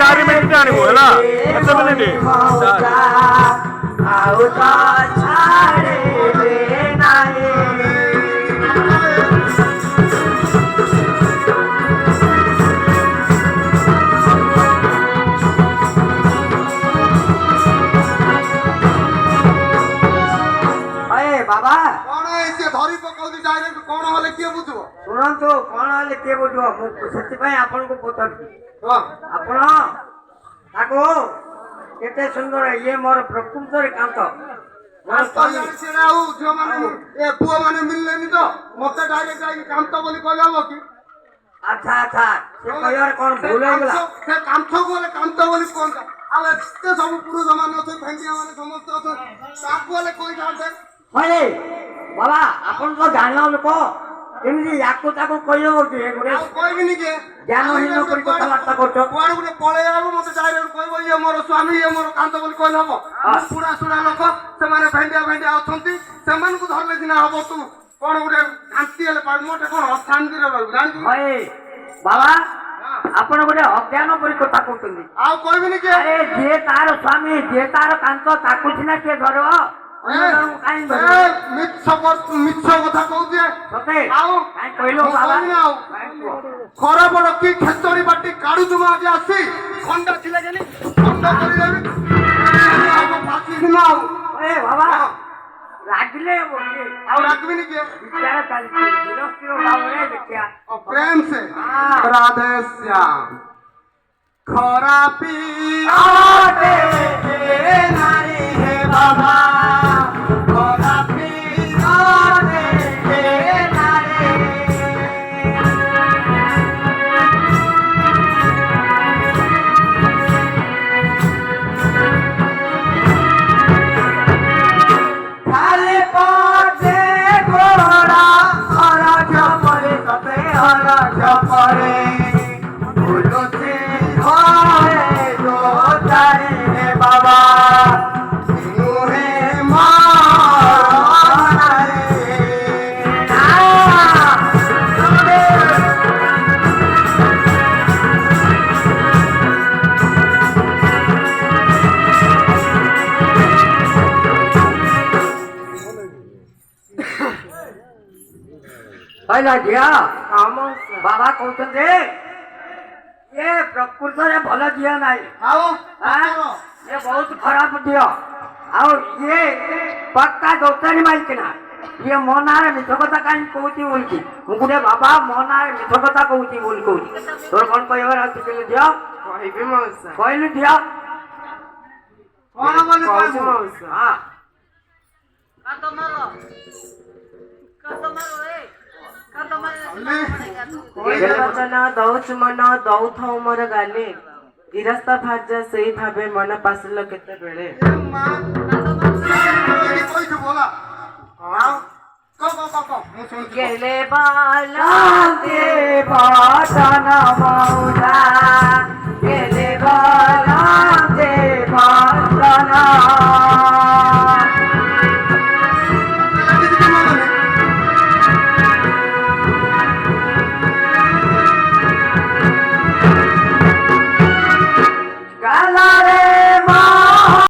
4 minute ଆଣିବୁ ହେଲା କେତେ ମିନିଟ୍ ଆଉ ତ ଛାଡ଼ିବେ ନାହିଁ। ବାବା କଣ ସେ ଧରି ପକାଉଛି ଡାଇରେକ୍ଟ କଣ ହେଲେ କିଏ ବୁଝିବ? ଶୁଣନ୍ତୁ କଣ ହେଲେ କିଏ ବୁଝିବ ମୁଁ ସେଥିପାଇଁ ଆପଣଙ୍କୁ ପଚାରୁଛି ଆପଣ ତାକୁ କେତେ ସୁନ୍ଦର ଇଏ ମୋର ପ୍ରକୃତରେ କାନ୍ତ ଆଉ ଝିଅ ମାନେ ଏ ପୁଅ ମାନେ ମିଳିଲେନି ତ ମତେ ଡାଇରେକ୍ଟ ଯାଇକି କାନ୍ତ ବୋଲି କହିଲେ ହବ କି? ଆଚ୍ଛା ଆଚ୍ଛା ସେ କହିବାର କଣ ଭୁଲ ହେଇଗଲା? ସେ କାନ୍ଥକୁ ହେଲେ କାନ୍ତ ବୋଲି କୁହନ୍ତା ଆଉ ଏତେ ସବୁ ପୁରୁଷ ମାନେ ଅଛନ୍ତି ଭେଣ୍ଡିଆ ମାନେ ସମସ୍ତେ ଅଛନ୍ତି ତାକୁ ହେଲେ କହିଥାନ୍ତେ। ହଏ ବାବା ଆପଣ ତ ଜାଣିଲ ଲୋକ କେମିତି ୟାକୁ ତାକୁ କହିବ କି କହିବିନି କି ଜ୍ଞାନହୀନ କରି କଥାବାର୍ତ୍ତା କରୁଛ। କୁଆଡେ ଗୋଟେ ପଳେଇ ଆସିବ ମତେ ଡାଇରେକ୍ଟ କହିବ ଇଏ ମୋର ସ୍ୱାମୀ ଇଏ ମୋର କାନ୍ତ ବୋଲି କହିଲେ ହବ? ପୁରା ସୁଣା ଲୋକ ସେମାନେ ଭେଣ୍ଡିଆ ଭେଣ୍ଡିଆ ଅଛନ୍ତି ସେମାନଙ୍କୁ ଧରିଲେ ସିନା ହବ। ତୁ କଣ ଗୋଟେ ଶାନ୍ତି ହେଲେ ମୋଟେ କଣ ଅଶାନ୍ତିରେ ରହିବୁ ଜାଣିଛୁ? ହଏ ବାବା ଆପଣ ଗୋଟେ ଅଜ୍ଞାନ ପରି କଥା କହୁଛନ୍ତି। ଆଉ କହିବିନି କି ଆରେ ଯିଏ ତାର ସ୍ୱାମୀ ଯିଏ ତାର କାନ୍ତ ତାକୁ ସିନା କିଏ ଧରିବ ମିଛ କଥା କହୁଛି ଆଉ ଖରା ବଡ କି ଖେଚଡି ବାଟି କାଢୁଛୁ ମୁଁ ଆଜି ଆସି ଖଣ୍ଡା ଥିଲେ ଗେଲି ଖଣ୍ଡା କରିଦେବି ଆଉ ବାବା ରାଗିଲେ ଆଉ ରାଗିବିନି କିଏ ପ୍ରେମ ସେ ରାଧେ ଶ୍ୟାମ ଖରା ପିଆ ନାରୀ ହେ ବାବା ଖରା ପିଆ खाली पौधे घोड़ा हरा झपरे सते हरा झपरे बोलो से होए जो तारे हे बाबा तू है मारे ବାବା କହୁଛନ୍ତି ଏ ପ୍ରକୃତରେ ଭଲ ଝିଅ ନାହିଁ ଏ ବହୁତ ଖରାପ ଝିଅ ଆଉ ଇଏ ପକ୍କା ଦୋକାନୀ ମାଲିକିନା ଇଏ ମୋ ନାଁରେ ମିଛ କଥା କାହିଁକି କହୁଛି ବୋଲିକି ମୁଁ ଗୋଟେ ବାବା ମୋ ନାଁରେ ମିଛ କଥା କହୁଛି ବୋଲି କହୁଛି ତୋର କଣ କହିବାର ଅଛି କହିଲୁ ଝିଅ? କହିଲୁ ଝିଅ କଣ ବୋଲି କହିବୁ? ଦଉଛୁ ମନ ଦଉଥାଉ ମୋର ଗାଲି ଗିରସ୍ତ ଭାଜା ସେଇ ଭାବେ ମନ ପାସିଲ କେତେବେଳେ ଗେଲେ ବାଲା ଦେ ଭାଷଣ ମଉଲା